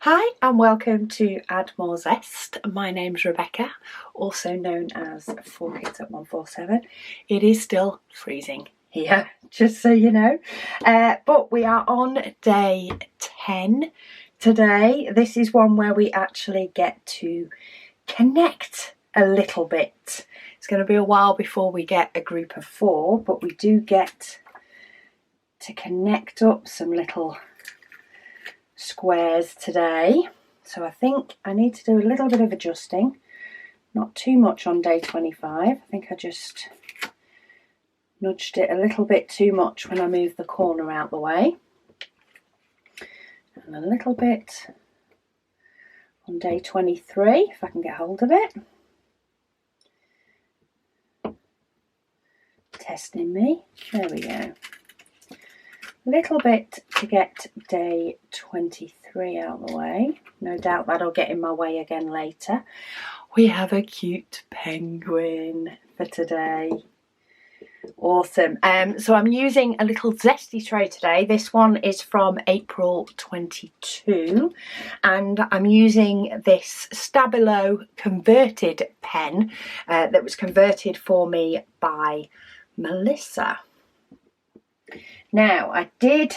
Hi and welcome to Add More Zest. My name's Rebecca, also known as 4Kids at 147. It is still freezing here, just so you know. But we are on day 10 today. This is one where we actually get to connect a little bit. It's going to be a while before we get a group of 4, but we do get to connect up some little squares today. So I think I need to do a little bit of adjusting, not too much on day 25. I think I just nudged it a little bit too much when I moved the corner out the way, and a little bit on day 23 if I can get hold of it. Testing me. There we go. Little bit to get day 23 out of the way. No doubt that'll get in my way again later. We have a cute penguin for today. Awesome. So I'm using a little zesty tray today. This one is from April 22 and I'm using this Stabilo converted pen that was converted for me by Melissa. Now I did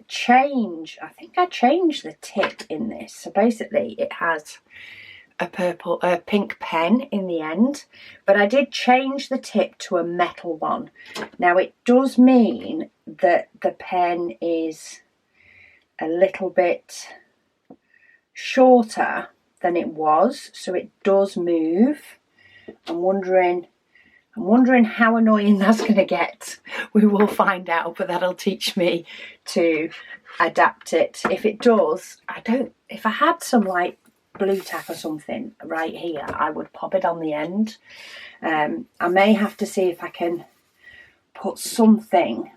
change, I think I changed the tip in this. So basically it has a pink pen in the end, but I did change the tip to a metal one. Now it does mean that the pen is a little bit shorter than it was, so it does move. I'm wondering how annoying that's going to get. We will find out, but that'll teach me to adapt it. If it does, if I had some like blue tack or something right here, I would pop it on the end. I may have to see if I can put something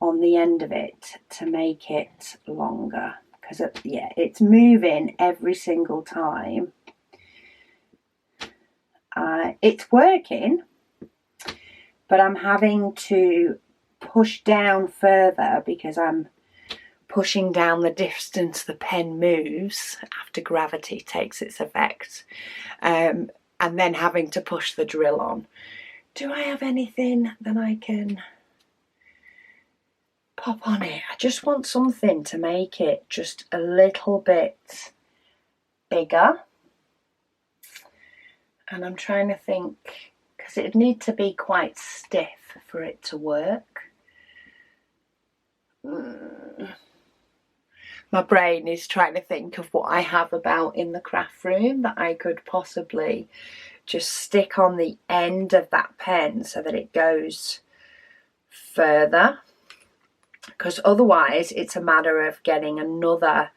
on the end of it to make it longer, because it's moving every single time. It's working, but I'm having to push down further because I'm pushing down the distance the pen moves after gravity takes its effect, and then having to push the drill on. Do I have anything that I can pop on it? I just want something to make it just a little bit bigger, and I'm trying to think, because it'd need to be quite stiff for it to work. My brain is trying to think of what I have about in the craft room that I could possibly just stick on the end of that pen so that it goes further, because otherwise it's a matter of getting another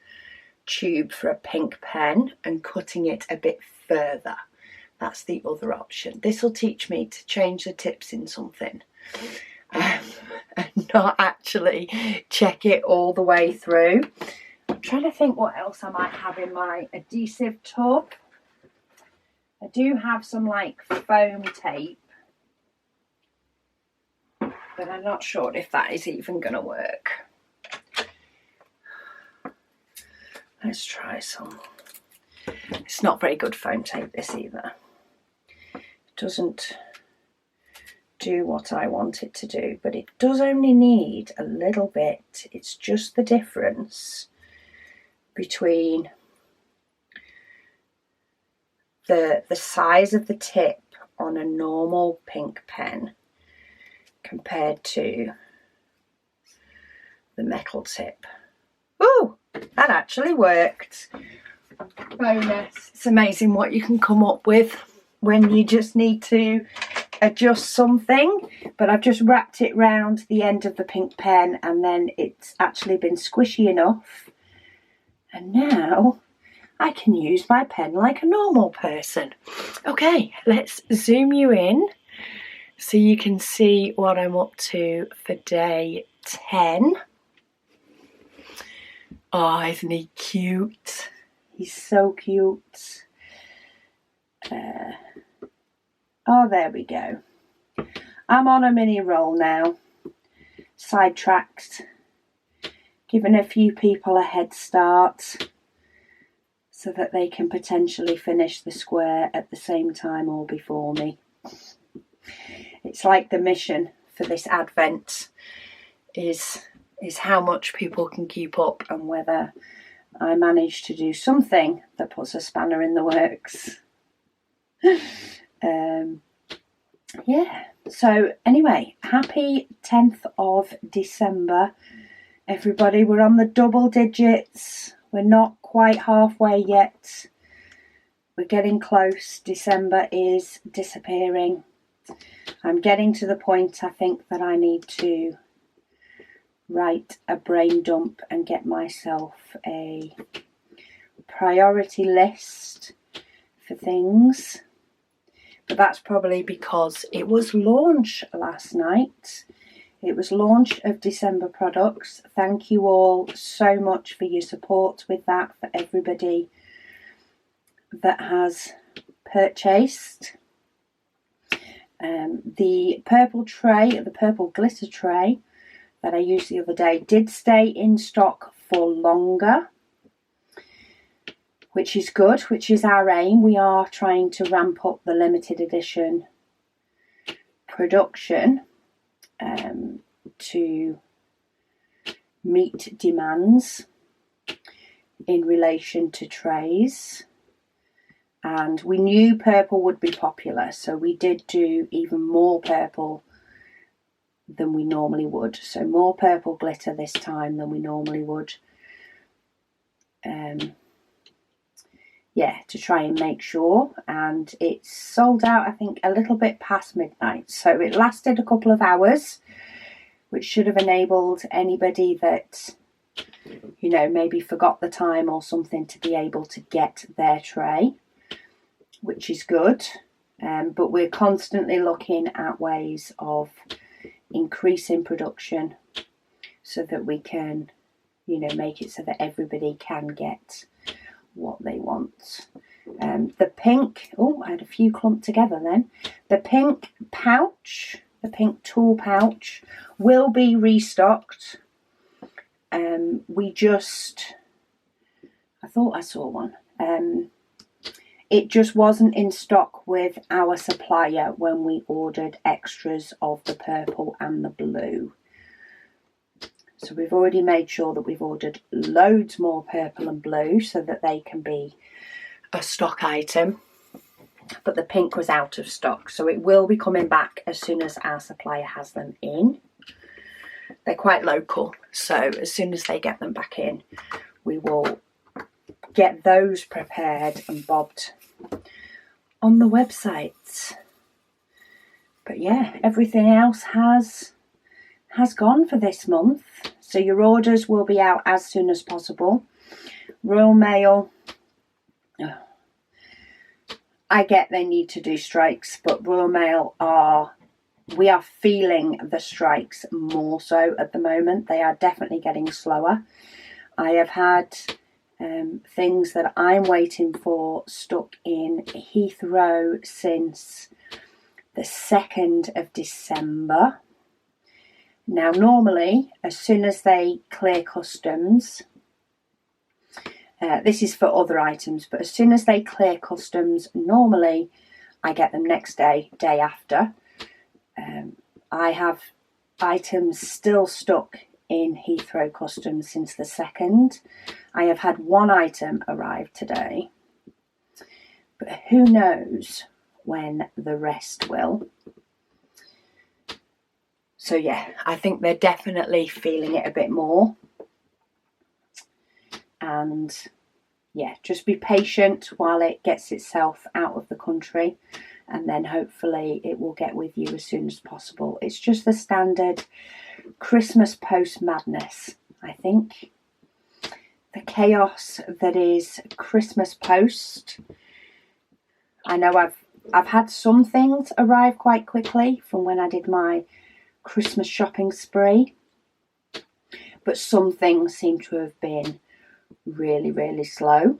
tube for a pink pen and cutting it a bit further. That's the other option. This will teach me to change the tips in something and not actually check it all the way through. I'm trying to think what else I might have in my adhesive tub. I do have some like foam tape, but I'm not sure if that is even going to work. Let's try some. It's not very good foam tape, this either. It doesn't do what I want it to do, but it does only need a little bit. It's just the difference between the size of the tip on a normal pink pen compared to the metal tip. Oh, that actually worked. Bonus. It's amazing what you can come up with when you just need to adjust something. But I've just wrapped it round the end of the pink pen, and then it's actually been squishy enough, and now I can use my pen like a normal person. Okay, let's zoom you in so you can see what I'm up to for day 10. Oh, isn't he cute? He's so cute. Oh, there we go. I'm on a mini roll now. Sidetracked. giving a few people a head start so that they can potentially finish the square at the same time or before me. It's like the mission for this Advent is how much people can keep up and whether I manage to do something that puts a spanner in the works. Yeah, so anyway, happy 10th of December, everybody. We're on the double digits. We're not quite halfway yet. We're getting close. December is disappearing. I'm getting to the point, I think, that I need to write a brain dump and get myself a priority list for things. But that's probably because it was launch last night. It was launch of December products. Thank you all so much for your support with that, for everybody that has purchased. The purple tray, the purple glitter tray that I used the other day did stay in stock for longer, which is good, which is our aim. We are trying to ramp up the limited edition production to meet demands in relation to trays. And we knew purple would be popular, so we did do even more purple than we normally would. So more purple glitter this time than we normally would. Yeah, to try and make sure. And it sold out, I think, a little bit past midnight. So it lasted a couple of hours, which should have enabled anybody that, you know, maybe forgot the time or something to be able to get their tray, which is good. But we're constantly looking at ways of increasing production so that we can, you know, make it so that everybody can get what they want. The pink, oh, I had a few clumped together then. The pink pouch, the pink tool pouch will be restocked. I thought I saw one. It just wasn't in stock with our supplier when we ordered extras of the purple and the blue. So we've already made sure that we've ordered loads more purple and blue so that they can be a stock item. But the pink was out of stock, so it will be coming back as soon as our supplier has them in. They're quite local, so as soon as they get them back in, we will get those prepared and bobbed on the website. But yeah, everything else has gone for this month. So your orders will be out as soon as possible. Royal Mail, I get they need to do strikes, but Royal Mail we are feeling the strikes more so at the moment. They are definitely getting slower. I have had things that I'm waiting for stuck in Heathrow since the 2nd of December. Now, normally, as soon as they clear customs, this is for other items, but as soon as they clear customs, normally I get them next day, day after. I have items still stuck in Heathrow Customs since the 2nd. I have had one item arrive today, but who knows when the rest will. So yeah, I think they're definitely feeling it a bit more. And yeah, just be patient while it gets itself out of the country, and then hopefully it will get with you as soon as possible. It's just the standard Christmas post madness, I think. The chaos that is Christmas post. I know I've had some things arrive quite quickly from when I did my Christmas shopping spree, but some things seem to have been really, really slow.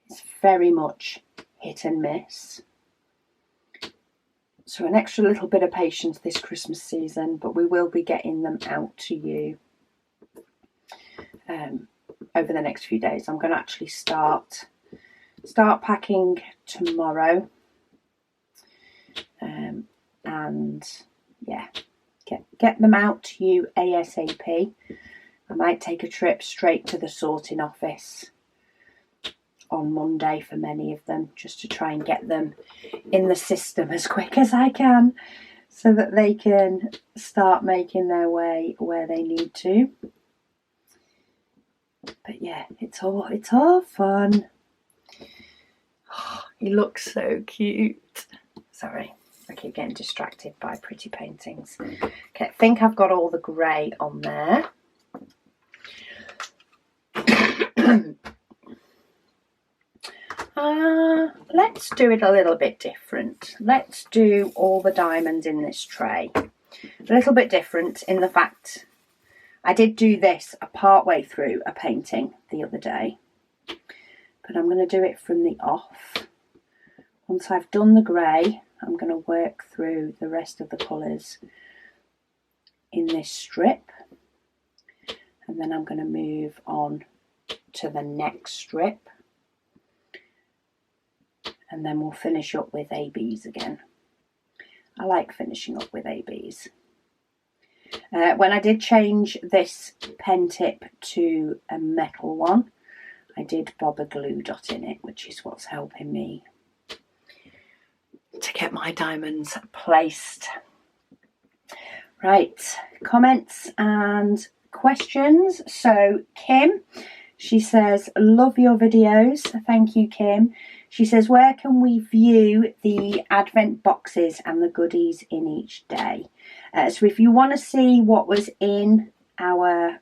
It's very much hit and miss. So an extra little bit of patience this Christmas season, but we will be getting them out to you. over the next few days. I'm going to actually start packing tomorrow, and yeah, get them out to you ASAP. I might take a trip straight to the sorting office on Monday for many of them, just to try and get them in the system as quick as I can, so that they can start making their way where they need to. But yeah, it's all fun. Oh, he looks so cute. Sorry, I keep getting distracted by pretty paintings. Okay, I think I've got all the grey on there. Let's do it a little bit different. Let's do all the diamonds in this tray. A little bit different in the fact I did do this a part way through a painting the other day, but I'm going to do it from the off. Once I've done the grey, I'm going to work through the rest of the colours in this strip, and then I'm going to move on to the next strip, and then we'll finish up with ABs again. I like finishing up with ABs. When I did change this pen tip to a metal one, I did bob a glue dot in it, which is what's helping me to get my diamonds placed. Right, comments and questions. So Kim, she says, love your videos. Thank you, Kim. She says, where can we view the advent boxes and the goodies in each day? So if you want to see what was in our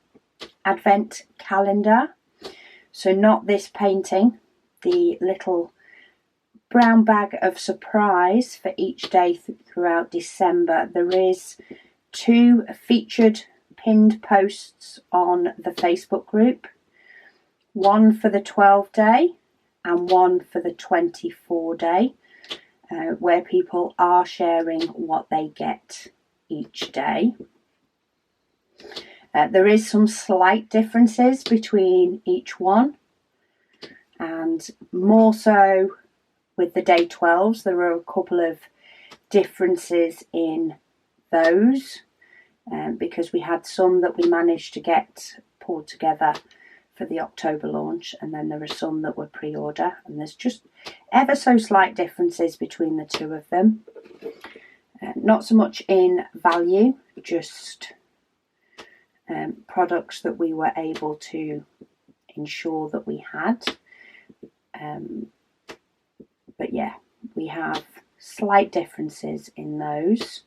advent calendar, so not this painting, the little brown bag of surprise for each day throughout December, there is 2 featured pinned posts on the Facebook group, one for the 12-day and one for the 24-day, where people are sharing what they get each day. There is some slight differences between each one, and more so with the day 12s. There are a couple of differences in those, because we had some that we managed to get pulled together for the October launch, and then there are some that were pre-order, and there's just ever so slight differences between the two of them. Not so much in value, just products that we were able to ensure that we had. But yeah, we have slight differences in those.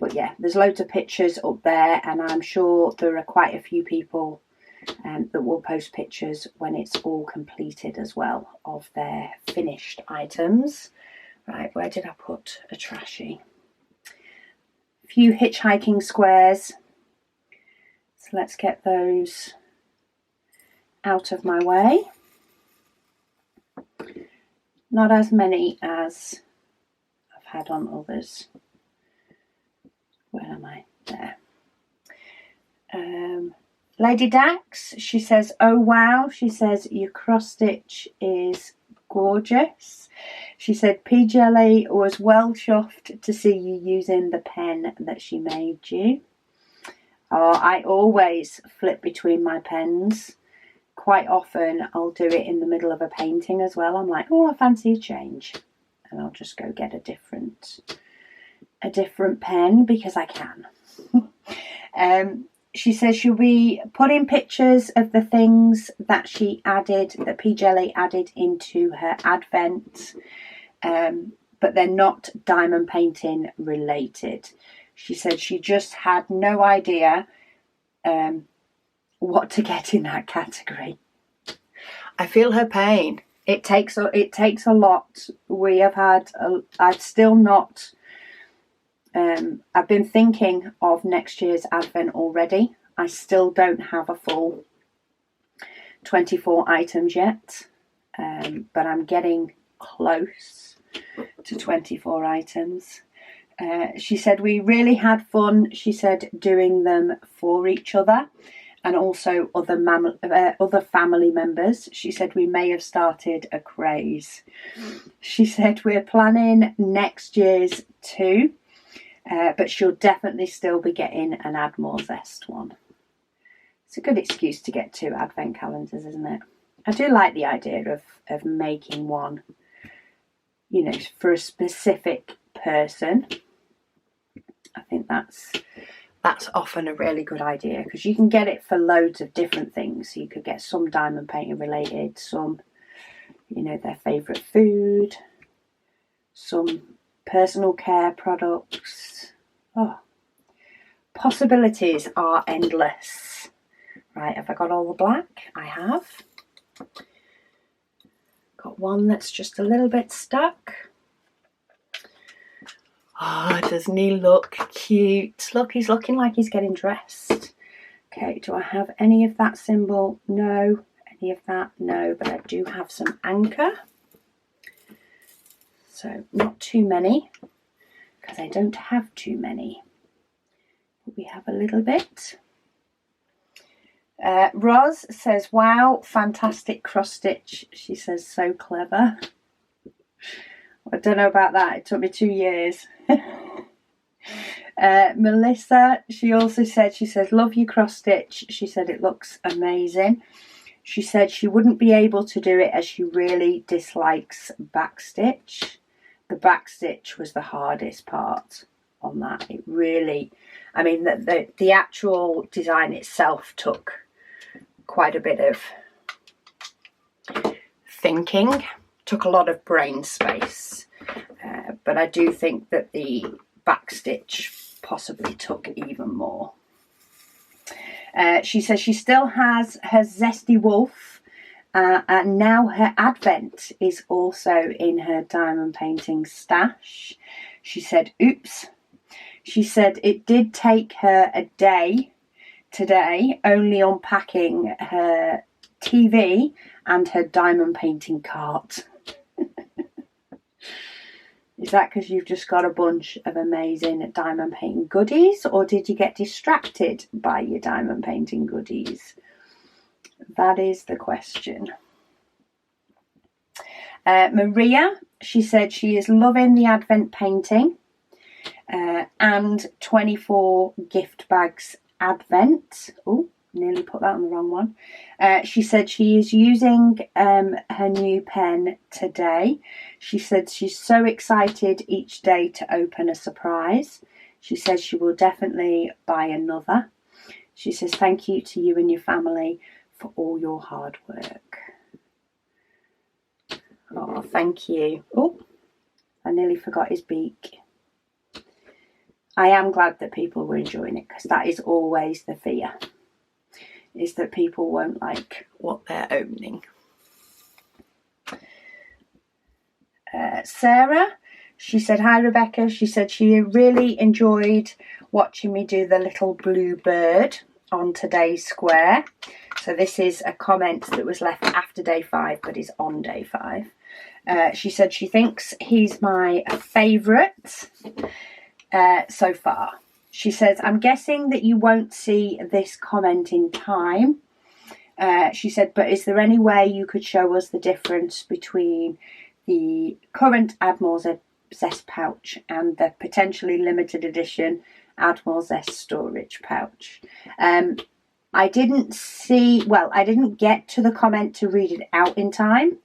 But yeah, there's loads of pictures up there, and I'm sure there are quite a few people that will post pictures when it's all completed as well of their finished items. Right, where did I put a trashy? A few hitchhiking squares. So let's get those out of my way. Not as many as I've had on others. Where am I? There. Lady Dax, she says, oh wow, she says your cross stitch is gorgeous. She said P. Jelly was well chuffed to see you using the pen that she made you. Oh, I always flip between my pens. Quite often I'll do it in the middle of a painting as well. I'm like, oh, I fancy a change, and I'll just go get a different pen because I can. She says she'll be putting pictures of the things that she added, that P. Jelly added into her advent, but they're not diamond painting related. She said she just had no idea what to get in that category. I feel her pain. It takes a lot. We have had. I've still not. I've been thinking of next year's advent already. I still don't have a full 24 items yet, but I'm getting close to 24 items. She said we really had fun, she said, doing them for each other, and also other family members. She said we may have started a craze. She said we're planning next year's too, but she'll definitely still be getting an Add More Zest one. It's a good excuse to get 2 advent calendars, isn't it? I do like the idea of making one, you know, for a specific person. I think that's often a really good idea, because you can get it for loads of different things. So you could get some diamond painting related, some, you know, their favourite food, some personal care products. Oh, possibilities are endless. Right, have I got all the black? I have. Got one that's just a little bit stuck. Oh, doesn't he look cute? Look, he's looking like he's getting dressed. Okay, do I have any of that symbol? No. Any of that? No, but I do have some anchor. So not too many, because I don't have too many. But we have a little bit. Roz says, wow, fantastic cross stitch. She says, so clever. I don't know about that. It took me 2 years. Melissa, she also said, she says, love your cross stitch. She said it looks amazing. She said she wouldn't be able to do it as she really dislikes backstitch. The backstitch was the hardest part on that. It really, I mean, the actual design itself took quite a bit of thinking, took a lot of brain space, but I do think that the backstitch possibly took even more. She says she still has her Zesty Wolf, and now her Advent is also in her diamond painting stash. She said, oops. She said it did take her a day today, only unpacking her TV and her diamond painting cart. Is that because you've just got a bunch of amazing diamond painting goodies, or did you get distracted by your diamond painting goodies? That is the question. Maria, she said she is loving the Advent painting and 24 gift bags Advent. Oh, nearly put that on the wrong one. She said she is using her new pen today. She said she's so excited each day to open a surprise. She says she will definitely buy another. She says thank you to you and your family for all your hard work. Oh, thank you. Oh, I nearly forgot his beak. I am glad that people were enjoying it, because that is always the fear, is that people won't like what they're opening. Sarah, she said, hi Rebecca. She said she really enjoyed watching me do the little blue bird on today's square. So this is a comment that was left after day 5 but is on day 5. She said she thinks he's my favourite so far. She says, I'm guessing that you won't see this comment in time. She said, but is there any way you could show us the difference between the current Add More Zest pouch and the potentially limited edition Add More Zest storage pouch? I didn't get to the comment to read it out in time,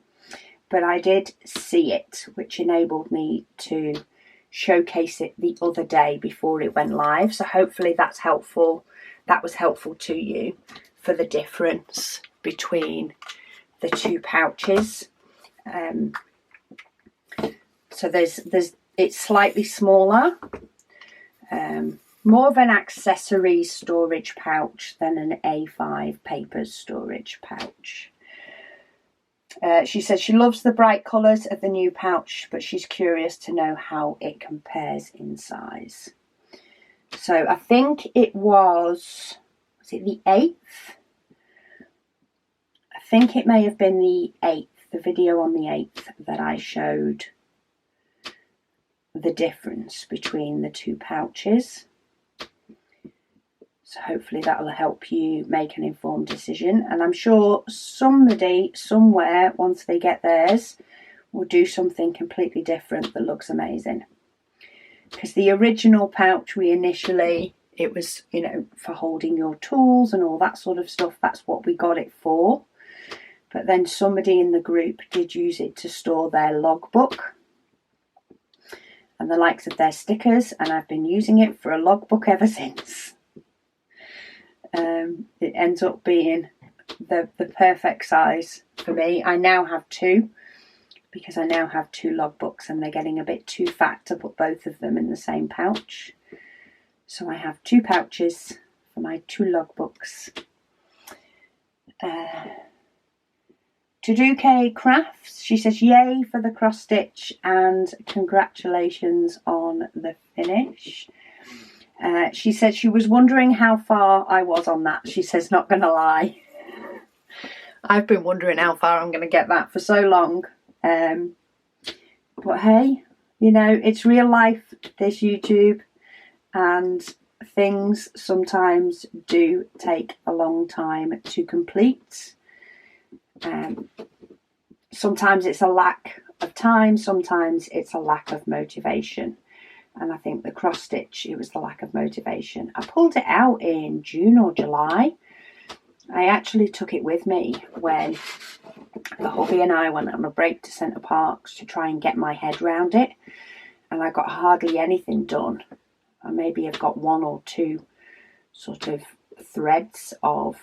but I did see it, which enabled me to showcase it the other day before it went live. So hopefully that's helpful. That was helpful to you for the difference between the two pouches. So it's slightly smaller, more of an accessory storage pouch than an A5 papers storage pouch. She says she loves the bright colours of the new pouch, but she's curious to know how it compares in size. So I think it was it the 8th? I think it may have been the 8th, the video on the 8th, that I showed the difference between the two pouches. So hopefully that'll help you make an informed decision. And I'm sure somebody somewhere, once they get theirs, will do something completely different that looks amazing. Because the original pouch it was, you know, for holding your tools and all that sort of stuff. That's what we got it for. But then somebody in the group did use it to store their logbook and the likes of their stickers, and I've been using it for a logbook ever since. It ends up being the perfect size for me. I now have two, because I now have two logbooks and they're getting a bit too fat to put both of them in the same pouch. So I have two pouches for my two logbooks. Toduke Crafts, she says yay for the cross stitch and congratulations on the finish. She said she was wondering how far I was on that. She says, not gonna lie, I've been wondering how far I'm gonna get that for so long. But hey, you know, it's real life, this YouTube, and things sometimes do take a long time to complete. Sometimes it's a lack of time, sometimes it's a lack of motivation. And I think the cross stitch, it was the lack of motivation. I pulled it out in June or July. I actually took it with me when the hubby and I went on a break to Center Parcs to try and get my head round it. And I got hardly anything done. I maybe have got one or two sort of threads of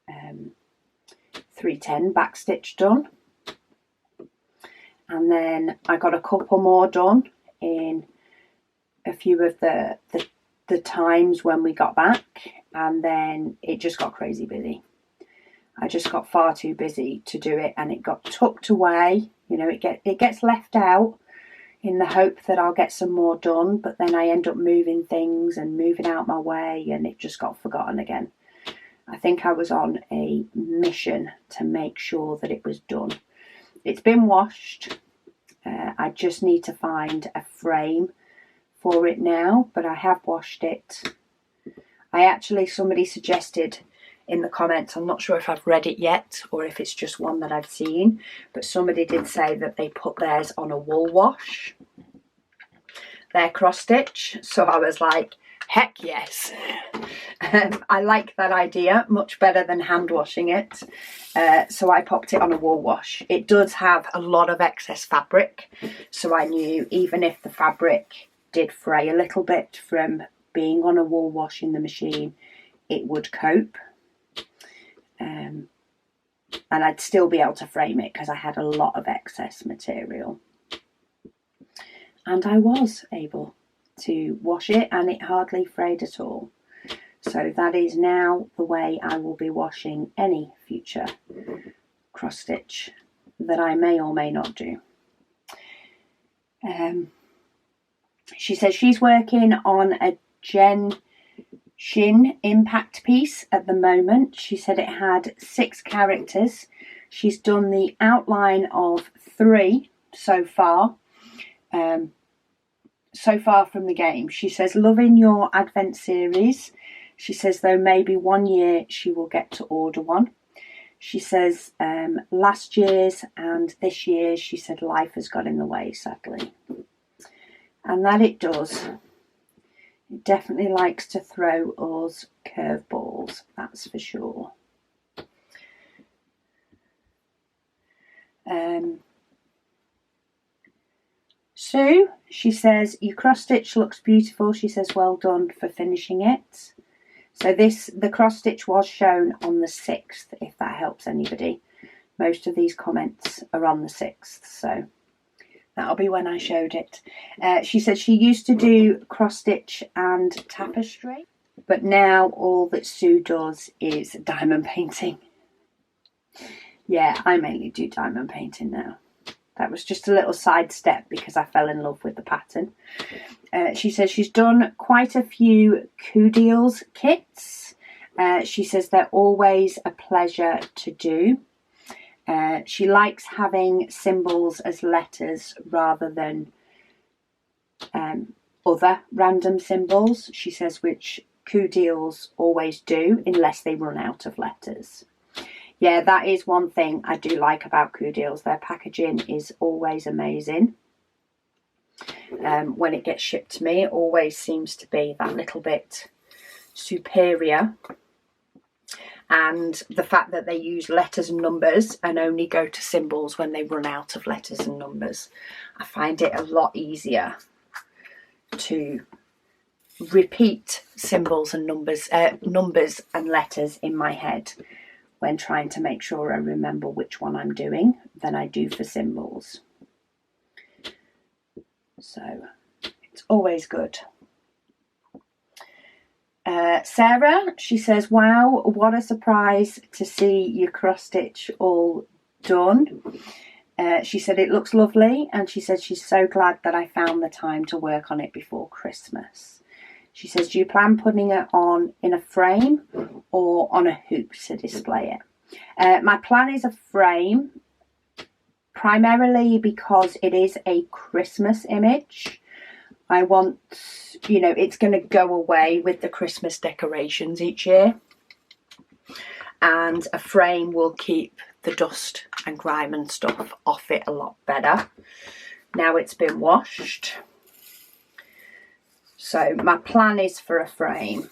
310 backstitch done. And then I got a couple more done in a few of the times when we got back, and then it just got crazy busy. I just got far too busy to do it, and it got tucked away. You know, it gets left out in the hope that I'll get some more done, but then I end up moving things and moving out my way, and it just got forgotten again. I think I was on a mission to make sure that it was done. It's been washed. I just need to find a frame for it now, but I have washed it. Somebody suggested in the comments, I'm not sure if I've read it yet or if it's just one that I've seen, but somebody did say that they put theirs on a wool wash, their cross stitch. So I was like, heck yes. I like that idea much better than hand washing it. So I popped it on a wool wash. It does have a lot of excess fabric, so I knew even if the fabric did fray a little bit from being on a wool wash in the machine, it would cope. And I'd still be able to frame it because I had a lot of excess material. And I was able to wash it and it hardly frayed at all. So that is now the way I will be washing any future cross stitch that I may or may not do. She says she's working on a Genshin impact piece at the moment. She said it had 6 characters. She's done the outline of 3 so far. So far from the game. She says, loving your Advent series. She says, though maybe one year she will get to order one. She says, last year's and this year's, she said, life has got in the way, sadly. And that it does. It definitely likes to throw us curveballs, that's for sure. Sue, she says, your cross stitch looks beautiful. She says, well done for finishing it. So the cross stitch was shown on the 6th, if that helps anybody. Most of these comments are on the 6th, so that'll be when I showed it. She said she used to do cross stitch and tapestry, but now all that Sue does is diamond painting. Yeah, I mainly do diamond painting now. That was just a little side step because I fell in love with the pattern. She says she's done quite a few Kudeals kits. She says they're always a pleasure to do. She likes having symbols as letters rather than other random symbols. She says which Coup Deals always do, unless they run out of letters. Yeah, that is one thing I do like about Coup Deals. Their packaging is always amazing. When it gets shipped to me, it always seems to be that little bit superior. And the fact that they use letters and numbers and only go to symbols when they run out of letters and numbers, I find it a lot easier to repeat symbols and numbers and letters in my head when trying to make sure I remember which one I'm doing than I do for symbols. So it's always good. Sarah, she says, wow, what a surprise to see your cross stitch all done. She said it looks lovely, and she said she's so glad that I found the time to work on it before Christmas. She says, do you plan putting it on in a frame or on a hoop to display it? My plan is a frame, primarily because it is a Christmas image. I want, you know, it's going to go away with the Christmas decorations each year. And a frame will keep the dust and grime and stuff off it a lot better. Now it's been washed. So my plan is for a frame.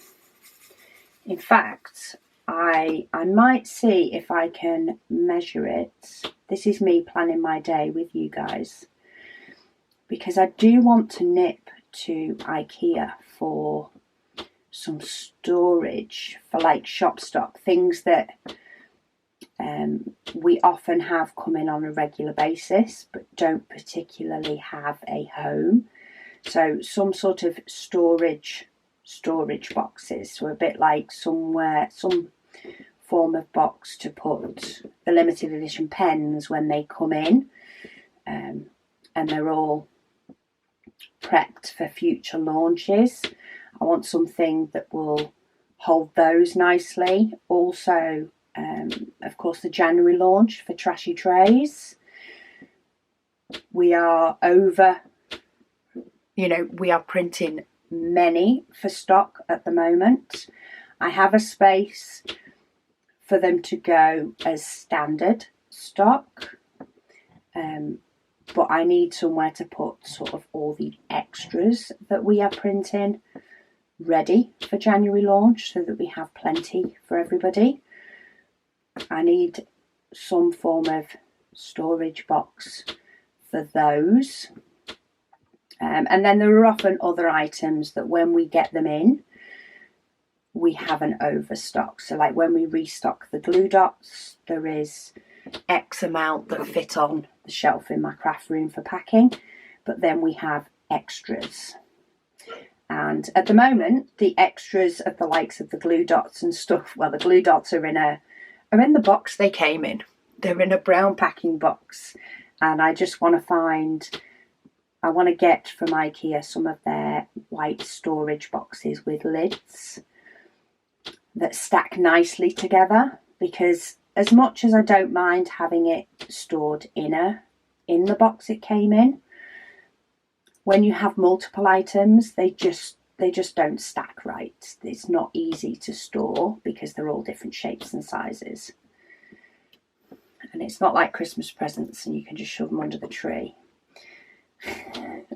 In fact, I might see if I can measure it. This is me planning my day with you guys, because I do want to nip to IKEA for some storage for like shop stock, things that we often have come in on a regular basis but don't particularly have a home. So some sort of storage boxes, so a bit like some form of box to put the limited edition pens when they come in, and they're all prepped for future launches. I want something that will hold those nicely. Also, of course, the January launch for Trashy Trays. We are over, you know, we are printing many for stock at the moment. I have a space for them to go as standard stock, but I need somewhere to put sort of all the extras that we are printing ready for January launch so that we have plenty for everybody. I need some form of storage box for those. And then there are often other items that when we get them in, we have an overstock. So like when we restock the glue dots, there is X amount that fit on the shelf in my craft room for packing, but then we have extras. And at the moment, the extras of the likes of the glue dots and stuff, well, the glue dots are in the box they came in. They're in a brown packing box, and I just want to get from IKEA some of their white storage boxes with lids that stack nicely together, because as much as I don't mind having it stored in the box it came in, when you have multiple items, they just don't stack right. It's not easy to store because they're all different shapes and sizes. And it's not like Christmas presents and you can just shove them under the tree,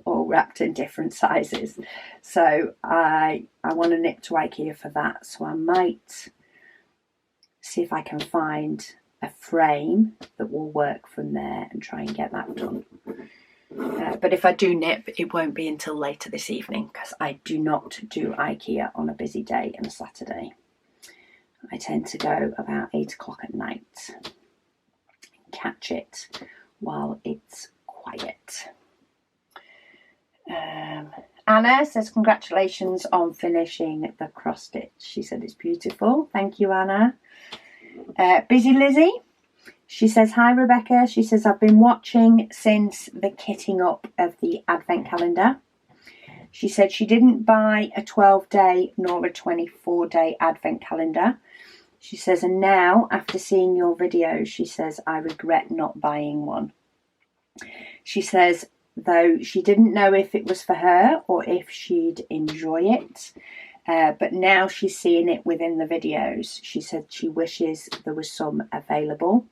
all wrapped in different sizes. So I want to nip to IKEA for that. So I might see if I can find a frame that will work from there and try and get that done. But if I do nip, it won't be until later this evening, because I do not do IKEA on a busy day and a Saturday. I tend to go about 8 o'clock at night and catch it while it's quiet. Anna says congratulations on finishing the cross stitch. She said it's beautiful. Thank you, Anna. Busy Lizzie, she says, hi Rebecca. She says, I've been watching since the kitting up of the advent calendar. She said she didn't buy a 12-day nor a 24-day advent calendar. She says, and now after seeing your videos, she says, I regret not buying one. She says, though she didn't know if it was for her or if she'd enjoy it. but now she's seeing it within the videos. She said she wishes there was some available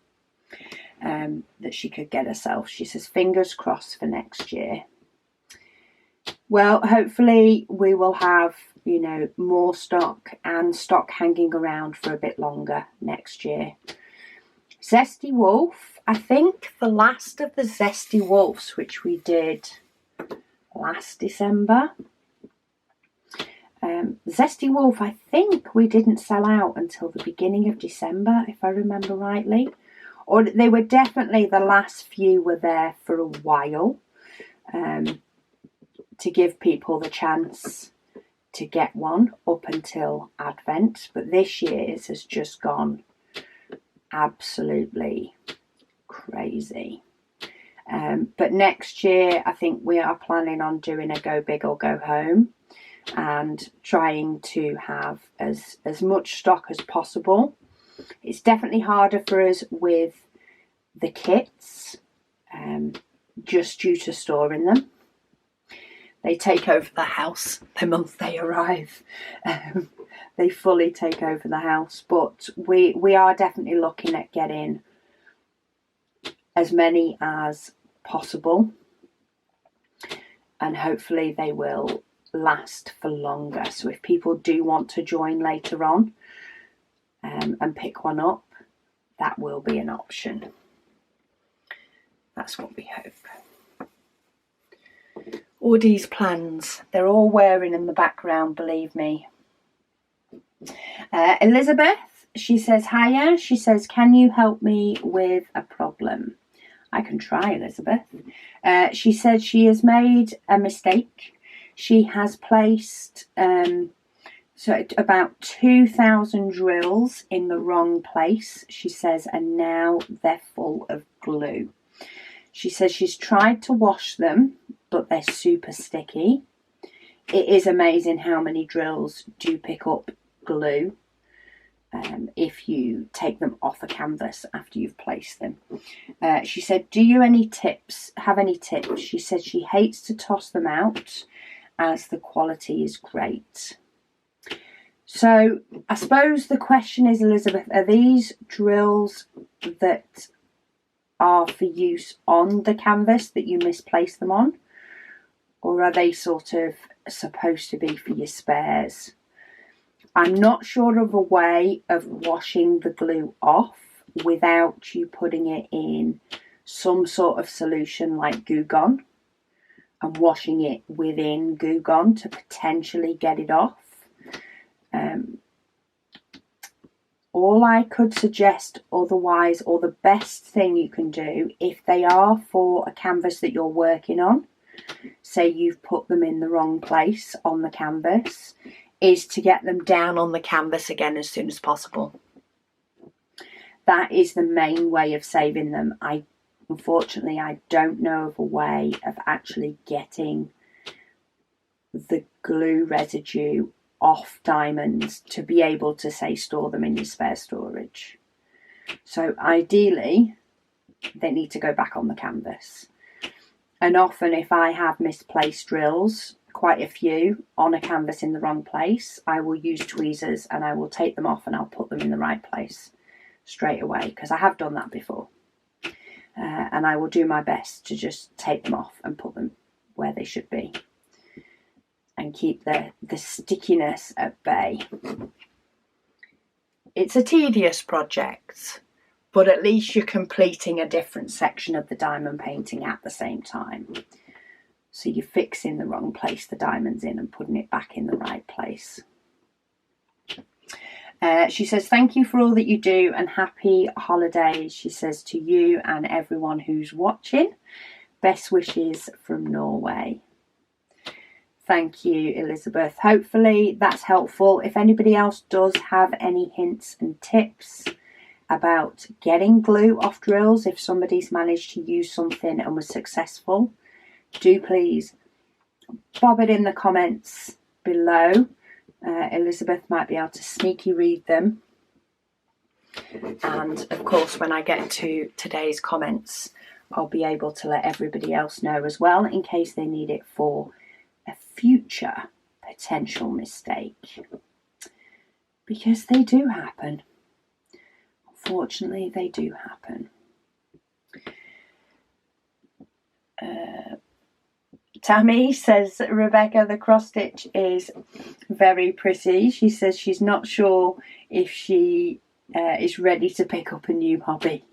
that she could get herself. She says fingers crossed for next year. Well, hopefully we will have, you know, more stock and stock hanging around for a bit longer next year. Zesty Wolf, I think the last of the Zesty Wolves, which we did last December. Zesty Wolf, I think we didn't sell out until the beginning of December, if I remember rightly. Or they were definitely, the last few were there for a while, to give people the chance to get one up until Advent. But this year's has just gone absolutely crazy. But next year, I think we are planning on doing a go big or go home, and trying to have as much stock as possible. It's definitely harder for us with the kits, just due to storing them. They take over the house the month they arrive. They fully take over the house. But we are definitely looking at getting as many as possible. And hopefully they will last for longer. So if people do want to join later on and pick one up, that will be an option. That's what we hope. All these plans, they're all whirring in the background, believe me. Elizabeth, she says, hiya. She says, can you help me with a problem? I can try, Elizabeth. She said she has made a mistake. She has placed about 2,000 drills in the wrong place, she says, and now they're full of glue. She says she's tried to wash them, but they're super sticky. It is amazing how many drills do pick up glue if you take them off a canvas after you've placed them. She said, do you have any tips? She said she hates to toss them out as the quality is great. So I suppose the question is, Elizabeth, are these drills that are for use on the canvas that you misplaced them on? Or are they sort of supposed to be for your spares? I'm not sure of a way of washing the glue off without you putting it in some sort of solution like Goo Gone and washing it within Goo Gone to potentially get it off. All I could suggest otherwise, or the best thing you can do, if they are for a canvas that you're working on, say you've put them in the wrong place on the canvas, is to get them down on the canvas again as soon as possible. That is the main way of saving them. Unfortunately, I don't know of a way of actually getting the glue residue off diamonds to be able to, say, store them in your spare storage. So ideally, they need to go back on the canvas. And often if I have misplaced drills, quite a few, on a canvas in the wrong place, I will use tweezers and I will take them off and I'll put them in the right place straight away, because I have done that before. And I will do my best to just take them off and put them where they should be and keep the stickiness at bay. It's a tedious project, but at least you're completing a different section of the diamond painting at the same time. So you're fixing the wrong place the diamond's in and putting it back in the right place. She says, thank you for all that you do and happy holidays. She says to you and everyone who's watching. Best wishes from Norway. Thank you, Elizabeth. Hopefully that's helpful. If anybody else does have any hints and tips about getting glue off drills, if somebody's managed to use something and was successful, do please bob it in the comments below. Elizabeth might be able to sneaky read them. And of course, when I get to today's comments, I'll be able to let everybody else know as well, in case they need it for a future potential mistake, because they do happen. Unfortunately, they do happen. Tammy says, Rebecca, the cross stitch is very pretty. She says she's not sure if she is ready to pick up a new hobby.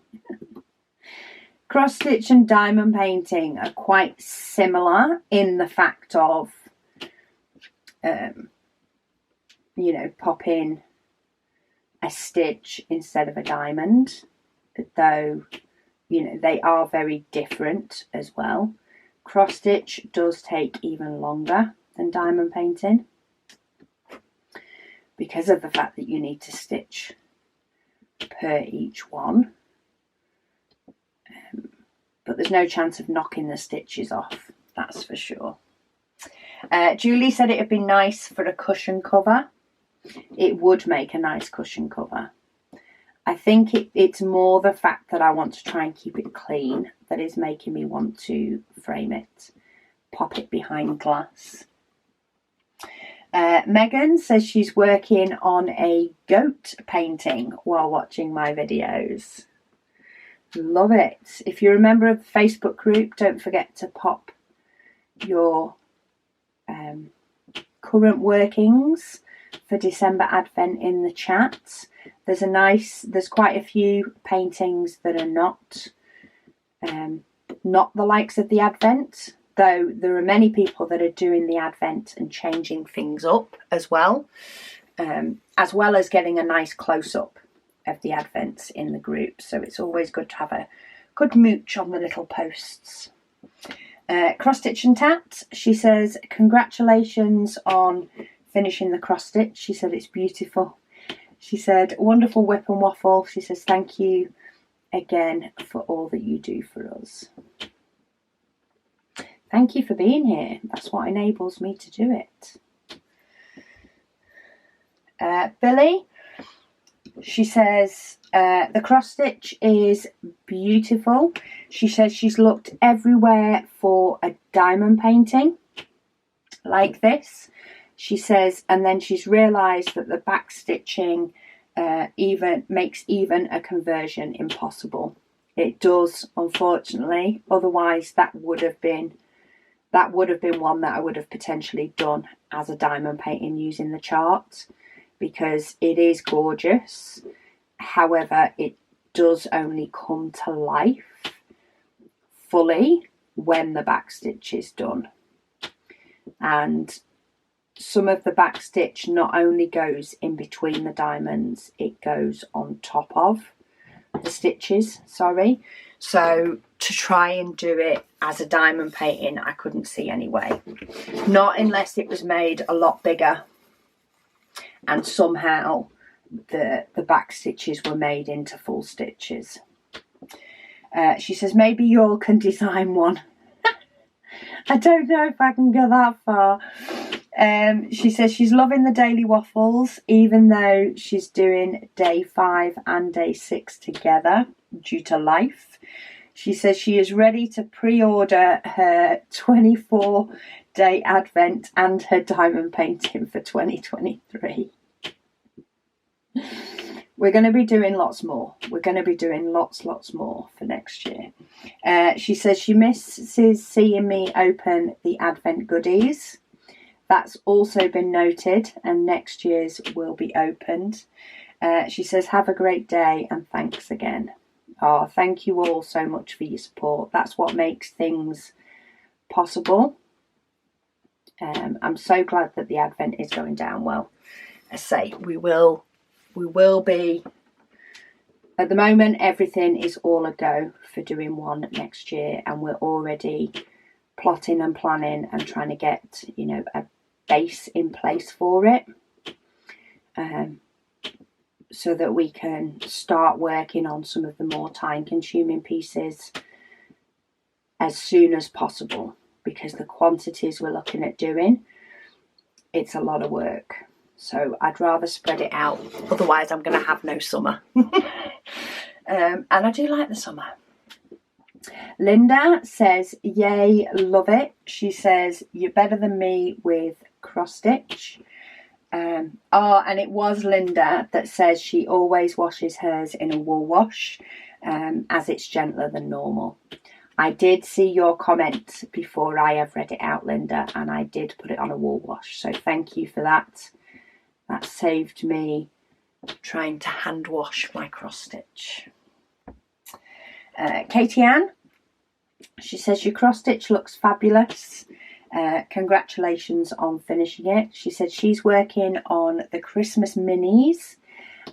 Cross stitch and diamond painting are quite similar in the fact of, pop in a stitch instead of a diamond, though, they are very different as well. Cross stitch does take even longer than diamond painting because of the fact that you need to stitch per each one. But there's no chance of knocking the stitches off, that's for sure. Julie said it would be nice for a cushion cover. It would make a nice cushion cover. I think it's more the fact that I want to try and keep it clean that is making me want to frame it, pop it behind glass. Megan says she's working on a goat painting while watching my videos. Love it. If you're a member of the Facebook group, don't forget to pop your current workings for December Advent in the chat. There's quite a few paintings that are not the likes of the Advent, though there are many people that are doing the Advent and changing things up as well as getting a nice close-up of the Advents in the group. So it's always good to have a good mooch on the little posts. Cross Stitch and Tat, she says, congratulations on finishing the cross stitch. She said it's beautiful. She said, wonderful whip and waffle. She says, thank you again for all that you do for us. Thank you for being here. That's what enables me to do it. Billy, she says, the cross stitch is beautiful. She says she's looked everywhere for a diamond painting like this. She says, and then she's realised that the back stitching even makes even a conversion impossible. It does, unfortunately. Otherwise, that would have been one that I would have potentially done as a diamond painting using the chart, because it is gorgeous. However, it does only come to life fully when the back stitch is done. And some of the back stitch not only goes in between the diamonds, it goes on top of the stitches, sorry. So to try and do it as a diamond painting, I couldn't see any way. Not unless it was made a lot bigger and somehow the back stitches were made into full stitches. She says, maybe you all can design one. I don't know if I can go that far. She says she's loving the daily waffles, even though she's doing day 5 and day 6 together due to life. She says she is ready to pre-order her 24-day Advent and her diamond painting for 2023. We're going to be doing lots more. We're going to be doing lots more for next year. She says she misses seeing me open the Advent goodies. That's also been noted, and next year's will be opened. She says, have a great day and thanks again. Oh, thank you all so much for your support. That's what makes things possible. I'm so glad that the Advent is going down well. I say we will be, at the moment, everything is all a go for doing one next year, and we're already plotting and planning and trying to get, a base in place for it, so that we can start working on some of the more time consuming pieces as soon as possible, because the quantities we're looking at doing, it's a lot of work. So I'd rather spread it out, otherwise I'm going to have no summer. And I do like the summer. Linda says, yay, love it. She says, you're better than me with cross stitch. And it was Linda that says she always washes hers in a wool wash, as it's gentler than normal. I did see your comment before I have read it out, Linda, and I did put it on a wool wash, so thank you for that. That saved me trying to hand wash my cross stitch. Katie Ann, she says your cross stitch looks fabulous. Congratulations on finishing it. She said she's working on the Christmas minis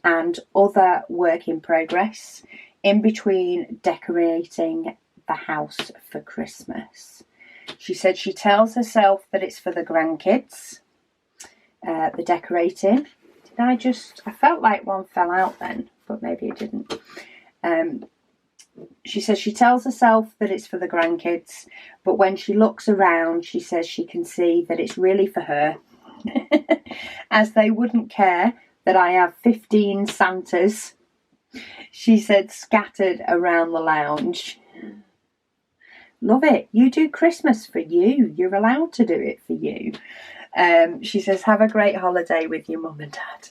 and other work in progress in between decorating the house for Christmas. She said she tells herself that it's for the grandkids, the decorating. I felt like one fell out then, but maybe it didn't. She says she tells herself that it's for the grandkids, but when she looks around, she says she can see that it's really for her, as they wouldn't care that I have 15 Santas, she said, scattered around the lounge. Love it. You do Christmas for you. You're allowed to do it for you. She says, have a great holiday with your mum and dad.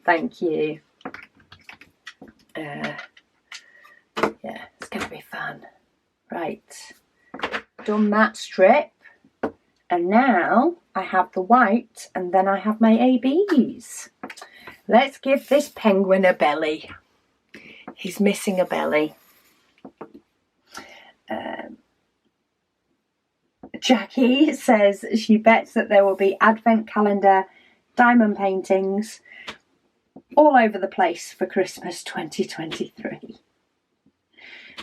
Thank you. Yeah, it's going to be fun. Right. Done that strip. And now I have the white and then I have my ABs. Let's give this penguin a belly. He's missing a belly. Jackie says she bets that there will be advent calendar, diamond paintings all over the place for Christmas 2023.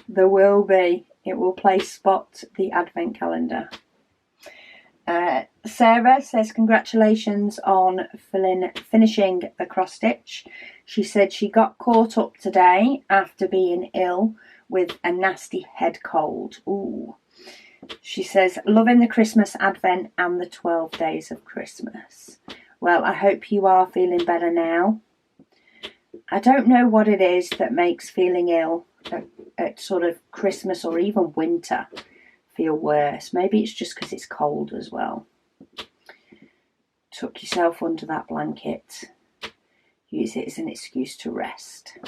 There will be. It will play spot the advent calendar. Sarah says congratulations on finishing the cross stitch. She said she got caught up today after being ill with a nasty head cold. Ooh. She says, loving the Christmas Advent and the 12 days of Christmas. Well, I hope you are feeling better now. I don't know what it is that makes feeling ill at sort of Christmas or even winter feel worse. Maybe it's just because it's cold as well. Tuck yourself under that blanket. Use it as an excuse to rest.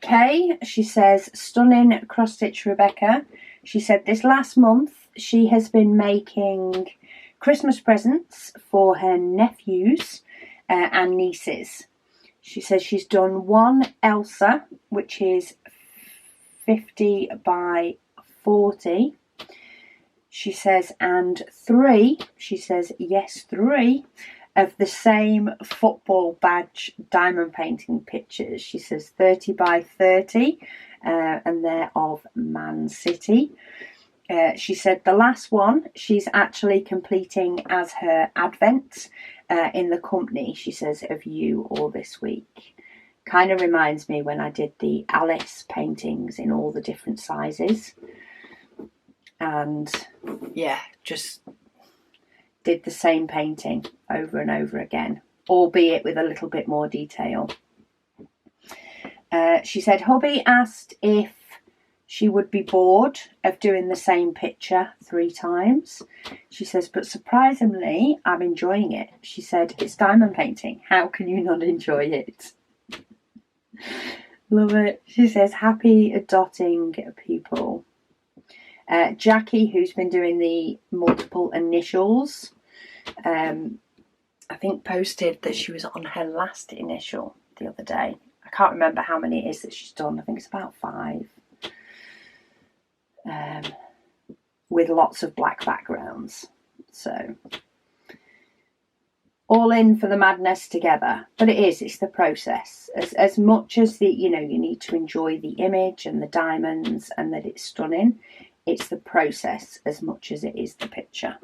Kay, she says, stunning cross stitch, Rebecca. She said this last month she has been making Christmas presents for her nephews and nieces. She says she's done one Elsa, which is 50 by 40. She says, and 3, she says, yes, 3 of the same football badge diamond painting pictures. She says 30 by 30 and they're of Man City. She said the last one she's actually completing as her advent in the company, she says, of you all this week. Kind of reminds me when I did the Alice paintings in all the different sizes. And yeah, just did the same painting over and over again, albeit with a little bit more detail. She said hubby asked if she would be bored of doing the same picture 3 times. She says, but surprisingly, I'm enjoying it. She said, it's diamond painting. How can you not enjoy it? Love it. She says, happy dotting people. Jackie, who's been doing the multiple initials, I think posted that she was on her last initial the other day. I can't remember how many it is that she's done. I think it's about 5. With lots of black backgrounds. So, all in for the madness together. But it's the process. As much as you need to enjoy the image and the diamonds and that it's stunning, it's the process as much as it is the picture.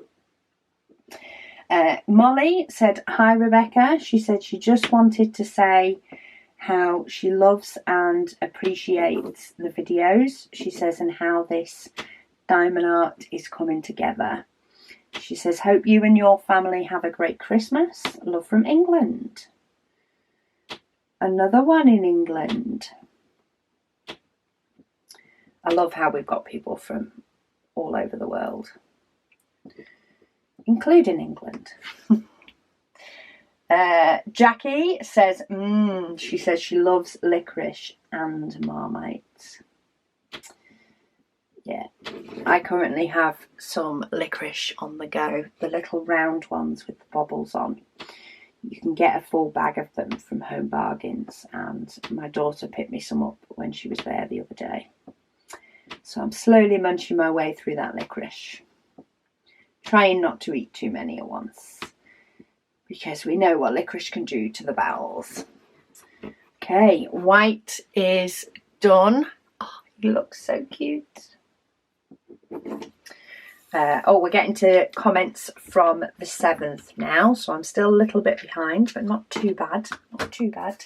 Molly said, hi Rebecca. She said she just wanted to say how she loves and appreciates the videos. She says, and how this diamond art is coming together. She says, hope you and your family have a great Christmas. Love from England. Another one in England. I love how we've got people from all over the world. including England. Jackie says, she says she loves licorice and Marmite. Yeah, I currently have some licorice on the go, the little round ones with the bobbles on. You can get a full bag of them from Home Bargains, and my daughter picked me some up when she was there the other day. So I'm slowly munching my way through that licorice, trying not to eat too many at once, because we know what licorice can do to the bowels. Okay, white is done. Oh, he looks so cute. We're getting to comments from the 7th now, so I'm still a little bit behind, but not too bad. Not too bad.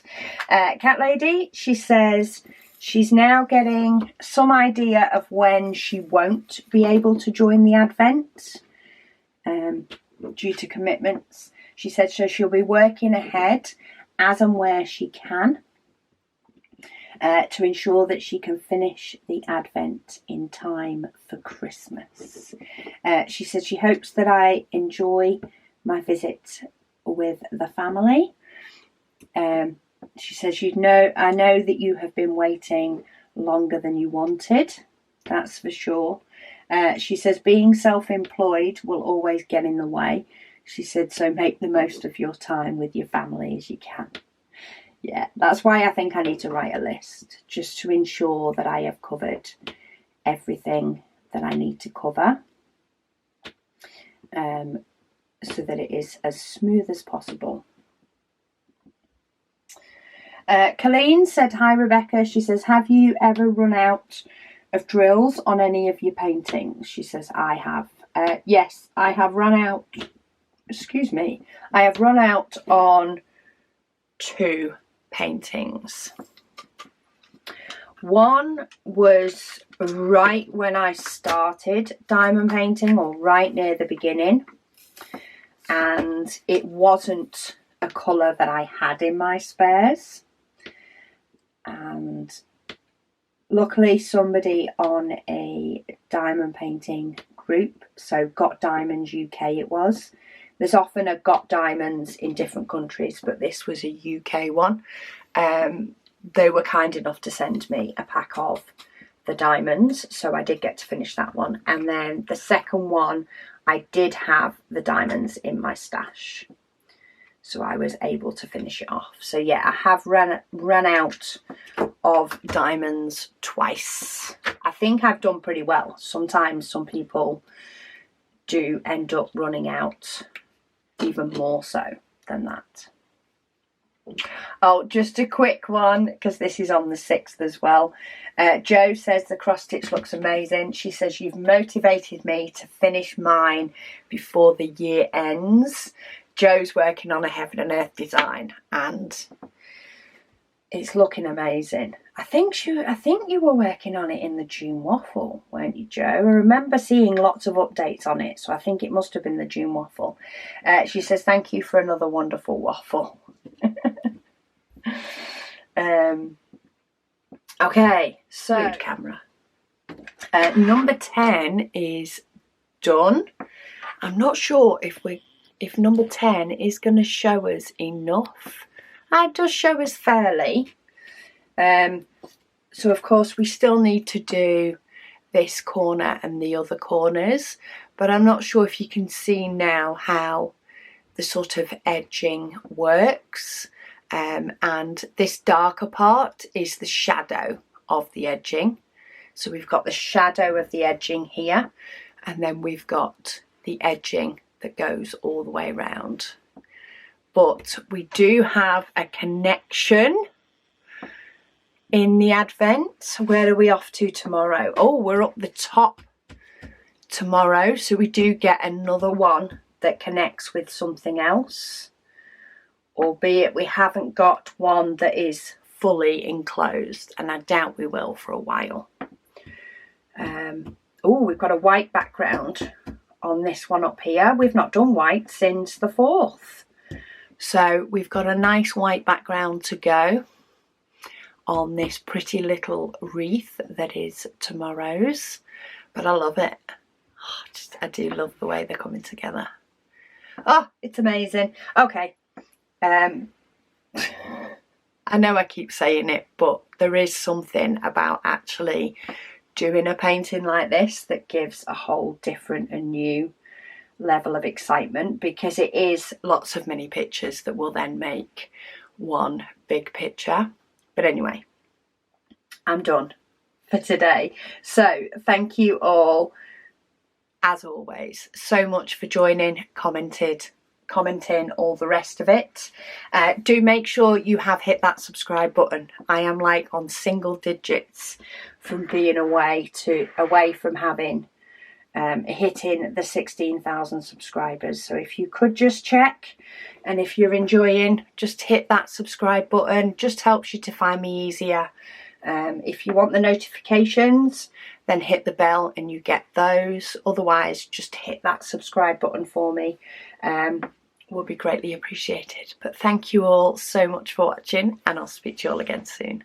Cat Lady, she says she's now getting some idea of when she won't be able to join the Advent due to commitments. She said so she'll be working ahead as and where she can to ensure that she can finish the Advent in time for Christmas. She said she hopes that I enjoy my visit with the family. She says, I know that you have been waiting longer than you wanted. That's for sure. She says being self-employed will always get in the way. She said, so make the most of your time with your family as you can. Yeah, that's why I think I need to write a list, just to ensure that I have covered everything that I need to cover, so that it is as smooth as possible. Colleen said, hi Rebecca. She says, have you ever run out of drills on any of your paintings? She says, I have. Yes, I have run out. Excuse me. I have run out on 2 paintings. One was right when I started diamond painting, or right near the beginning, and it wasn't a colour that I had in my spares, and luckily somebody on a diamond painting group, so Got Diamonds UK it was. There's often a Got Diamonds in different countries, but this was a UK one. They were kind enough to send me a pack of the diamonds, so I did get to finish that one. And then the second one, I did have the diamonds in my stash, so I was able to finish it off. So yeah, I have run out of diamonds twice. I think I've done pretty well. Sometimes some people do end up running out even more so than that. Oh, just a quick one, because this is on the 6th as well. Jo says the cross stitch looks amazing. She says you've motivated me to finish mine before the year ends. Jo's working on a Heaven and Earth design, and it's looking amazing. I think you were working on it in the June waffle, weren't you, Jo? I remember seeing lots of updates on it, so I think it must have been the June waffle. She says, thank you for another wonderful waffle. Okay, so good camera. Number 10 is done. I'm not sure if number 10 is going to show us enough. It does show us fairly. So of course we still need to do this corner and the other corners, but I'm not sure if you can see now how the sort of edging works. And this darker part is the shadow of the edging. So we've got the shadow of the edging here, and then we've got the edging that goes all the way around. But we do have a connection in the Advent. Where are we off to tomorrow? Oh, we're up the top tomorrow, so we do get another one that connects with something else. Albeit we haven't got one that is fully enclosed, and I doubt we will for a while. Oh, we've got a white background on this one up here. We've not done white since the 4th. So we've got a nice white background to go on this pretty little wreath that is tomorrow's. But I love it. Oh, I do love the way they're coming together. Oh, it's amazing. Okay. I know I keep saying it, but there is something about actually doing a painting like this that gives a whole different and new level of excitement, because it is lots of mini pictures that will then make one big picture. But anyway, I'm done for today. So thank you all, as always, so much for joining, commenting, all the rest of it. Do make sure you have hit that subscribe button. I am like on single digits from being away from having hitting the 16,000 subscribers. So if you could just check, and if you're enjoying, just hit that subscribe button. Just helps you to find me easier. If you want the notifications, then hit the bell and you get those. Otherwise, just hit that subscribe button for me. Will be greatly appreciated. But thank you all so much for watching, and I'll speak to you all again soon.